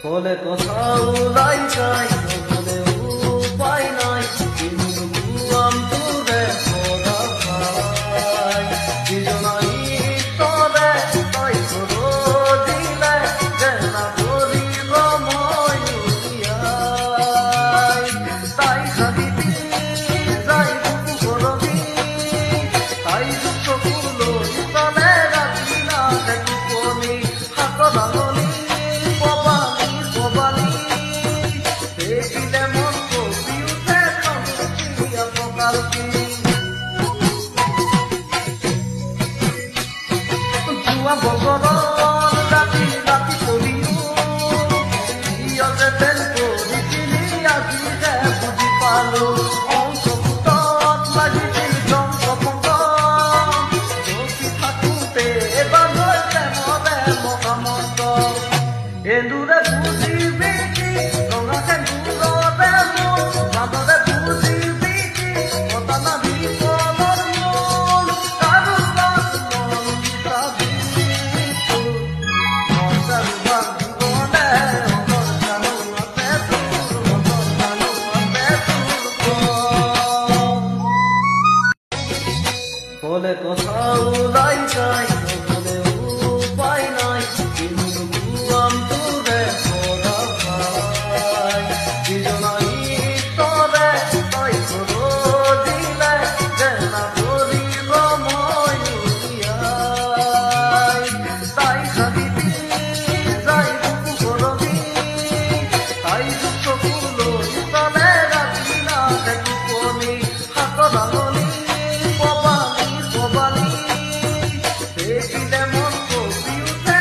বলে কোথাও লাই যাই বলে উপায় নাই কিন্তু তোরে পড়া ভাই দুজনাই তরে তাই করো দিলে না করিল মই তাই খাদিবি যাই বুকু করবি তাই দুঃখ ফুলো তলে রাখি না দেখি কোনি হাত ভাঙনি রাতি রাতি করিও যে তেল করিছিলি আজি যে বুঝি পালো অংশ ফুটত লাগিছিল জংশ পঙ্গ বসি থাকোতে এবার হয়েছে মরে মহামন্ত এন্দুরে বুঝিবি কি রঙাকে দূরতে মাদরে বুঝিবি কি কতনা বিপদর মূল কারু বলে কোথাও লাই যাই বলে উপায় নাই কিন্তু তোরে পড়া ভাই দুজনাই তরে তাই করো দিলে না করিল মই তাই খাদিবি যাই বুকু করবি তাই দুঃখ ফুলো তলে রাখি না দেখি কোনি হাত ভাঙনি দেখিলে মন কবি উঠে